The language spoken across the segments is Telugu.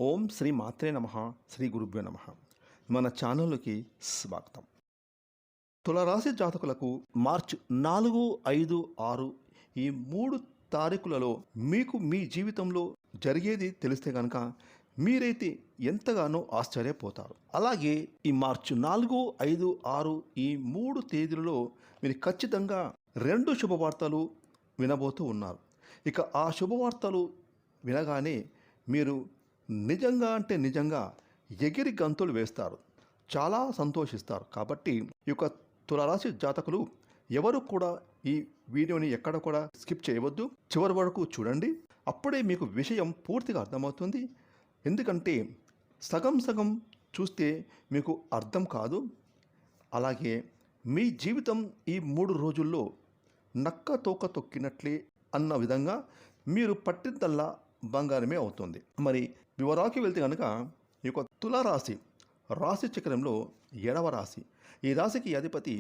ఓం శ్రీ మాత్రే నమః. శ్రీ గురుభ్యో నమః. మన ఛానల్కి స్వాగతం. తులారాశి జాతకులకు మార్చి 4, 5, 6 ఈ 3 తారీఖులలో మీకు మీ జీవితంలో జరిగేది తెలిస్తే కనుక మీరైతే ఎంతగానో ఆశ్చర్యపోతారు. అలాగే ఈ మార్చి 4, 5, 6 ఈ 3 తేదీలలో మీరు ఖచ్చితంగా 2 శుభవార్తలు వినబోతూ ఉన్నారు. ఇక ఆ శుభవార్తలు వినగానే మీరు నిజంగా ఎగిరి గంతులు వేస్తారు, చాలా సంతోషిస్తారు. కాబట్టి ఈ యొక్క తులారాశి జాతకులు ఎవరు కూడా ఈ వీడియోని ఎక్కడ కూడా స్కిప్ చేయవద్దు, చివరి వరకు చూడండి. అప్పుడే మీకు విషయం పూర్తిగా అర్థమవుతుంది. ఎందుకంటే సగం చూస్తే మీకు అర్థం కాదు. అలాగే మీ జీవితం ఈ 3 రోజుల్లో నక్క తోక తొక్కినట్లే అన్న విధంగా మీరు పట్టిందల్లా బంగారమే అవుతుంది. మరి వివరాలకి వెళ్తే కనుక ఈ యొక్క తులారాశి రాశి చక్రంలో 7వ రాశి. ఈ రాశికి అధిపతి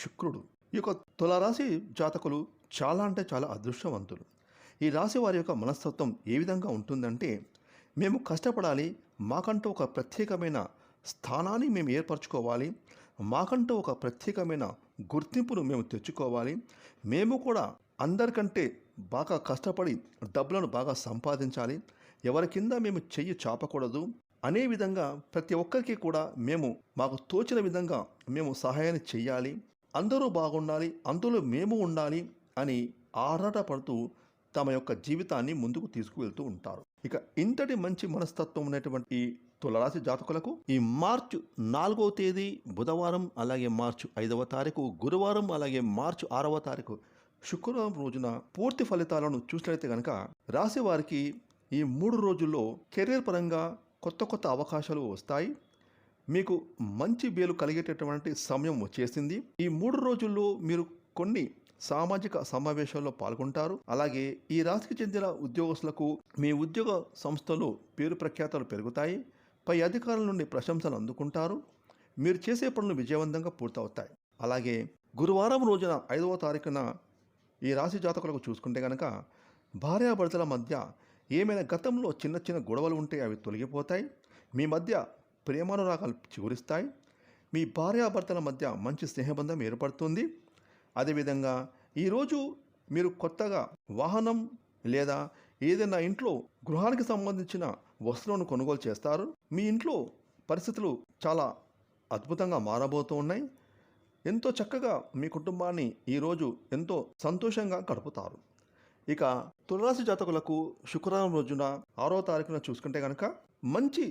శుక్రుడు. ఈ యొక్క తులారాశి జాతకులు చాలా అంటే చాలా అదృష్టవంతులు. ఈ రాశి వారి యొక్క మనస్తత్వం ఏ విధంగా ఉంటుందంటే, మేము కష్టపడాలి, మాకంటూ ఒక ప్రత్యేకమైన స్థానాన్ని మేము ఏర్పరచుకోవాలి, మాకంటూ ఒక ప్రత్యేకమైన గుర్తింపును మేము తెచ్చుకోవాలి, మేము కూడా అందరికంటే బాగా కష్టపడి డబ్బులను బాగా సంపాదించాలి, ఎవరి కింద మేము చెయ్యి చాపకూడదు అనే విధంగా ప్రతి ఒక్కరికి కూడా మేము మాకు తోచిన విధంగా మేము సహాయాన్ని చెయ్యాలి, అందరూ బాగుండాలి, అందులో మేము ఉండాలి అని ఆరాటపడుతూ తమ యొక్క జీవితాన్ని ముందుకు తీసుకువెళ్తూ ఉంటారు. ఇక ఇంతటి మంచి మనస్తత్వం ఉన్నటువంటి ఈ తులారాశి జాతకులకు ఈ మార్చి 4వ తేదీ బుధవారం, అలాగే మార్చి 5వ తారీఖు గురువారం, అలాగే మార్చి 6వ తారీఖు శుక్రవారం రోజున పూర్తి ఫలితాలను చూసినట్లయితే కనుక రాశి వారికి ఈ 3 రోజుల్లో కెరీర్ పరంగా కొత్త అవకాశాలు వస్తాయి. మీకు మంచి మేలు కలిగేటటువంటి సమయం వచ్చేసింది. ఈ 3 రోజుల్లో మీరు కొన్ని సామాజిక సమావేశాల్లో పాల్గొంటారు. అలాగే ఈ రాశికి చెందిన ఉద్యోగస్తులకు మీ ఉద్యోగ సంస్థలో పేరు ప్రఖ్యాతలు పెరుగుతాయి. పై అధికారుల నుండి ప్రశంసలు అందుకుంటారు. మీరు చేసే పనులు విజయవంతంగా పూర్తవుతాయి. అలాగే గురువారం రోజున 5వ తారీఖున ఈ రాశి జాతకులకు చూసుకుంటే కనుక భార్యాభర్తల మధ్య ఏమైనా గతంలో చిన్న గొడవలు ఉంటే అవి తొలగిపోతాయి. మీ మధ్య ప్రేమానురాగాలు చిగురిస్తాయి. మీ భార్యాభర్తల మధ్య మంచి స్నేహబంధం ఏర్పడుతుంది. అదేవిధంగా ఈరోజు మీరు కొత్తగా వాహనం లేదా ఏదైనా ఇంట్లో గృహానికి సంబంధించిన వస్తువులను కొనుగోలు చేస్తారు. మీ ఇంట్లో పరిస్థితులు చాలా అద్భుతంగా మారబోతూ ఉన్నాయి. ఎంతో చక్కగా మీ కుటుంబాన్ని ఈరోజు ఎంతో సంతోషంగా గడుపుతారు. ఇక తులారాశి జాతకులకు శుక్రవారం రోజున 6వ తారీఖున చూసుకుంటే కనుక మంచి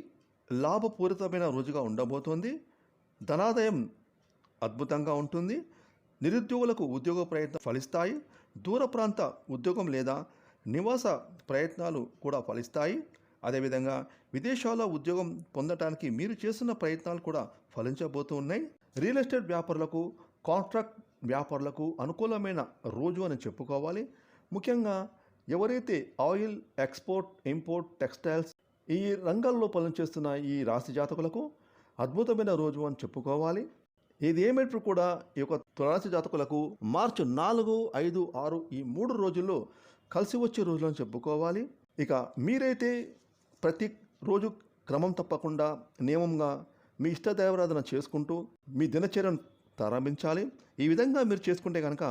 లాభపూరితమైన రోజుగా ఉండబోతోంది. ధనాదాయం అద్భుతంగా ఉంటుంది. నిరుద్యోగులకు ఉద్యోగ ప్రయత్నం ఫలిస్తాయి. దూర ప్రాంత ఉద్యోగం లేదా నివాస ప్రయత్నాలు కూడా ఫలిస్తాయి. అదేవిధంగా విదేశాల్లో ఉద్యోగం పొందటానికి మీరు చేస్తున్న ప్రయత్నాలు కూడా ఫలించబోతూ ఉన్నాయి. రియల్ ఎస్టేట్ వ్యాపారులకు, కాంట్రాక్ట్ వ్యాపారులకు అనుకూలమైన రోజు అని చెప్పుకోవాలి. ముఖ్యంగా ఎవరైతే ఆయిల్, ఎక్స్పోర్ట్, ఇంపోర్ట్, టెక్స్టైల్స్ ఈ రంగాల్లో పనిచేస్తున్న ఈ రాశి జాతకులకు అద్భుతమైన రోజు అని చెప్పుకోవాలి. ఇది ఏమైనా కూడా ఈ యొక్క తులారాశి జాతకులకు మార్చి 4, 5, 6 ఈ 3 రోజుల్లో కలిసి వచ్చే రోజులు అని చెప్పుకోవాలి. ఇక మీరైతే ప్రతి రోజు క్రమం తప్పకుండా నియమంగా మీ ఇష్టదైవారాధన చేసుకుంటూ మీ దినచర్యను ప్రారంభించాలి. ఈ విధంగా మీరు చేసుకుంటే కనుక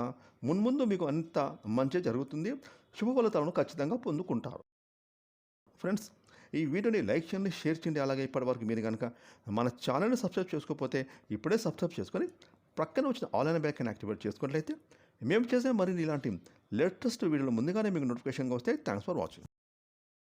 మున్ముందు మీకు అంత మంచి జరుగుతుంది. శుభ ఫలితాలను ఖచ్చితంగా పొందుకుంటారు. ఫ్రెండ్స్, ఈ వీడియోని లైక్ చేయండి, షేర్ చేయండి. అలాగే ఇప్పటివరకు మీరు కనుక మన ఛానల్ని సబ్స్క్రైబ్ చేసుకోకపోతే ఇప్పుడే సబ్స్క్రైబ్ చేసుకొని ప్రక్కన వచ్చిన all and bell icon activate చేసుకున్నట్లయితే మేము చేసే మరిన్ని ఇలాంటి లేటెస్ట్ వీడియోలు ముందుగానే మీకు నోటిఫికేషన్గా వస్తాయి. Thanks for watching.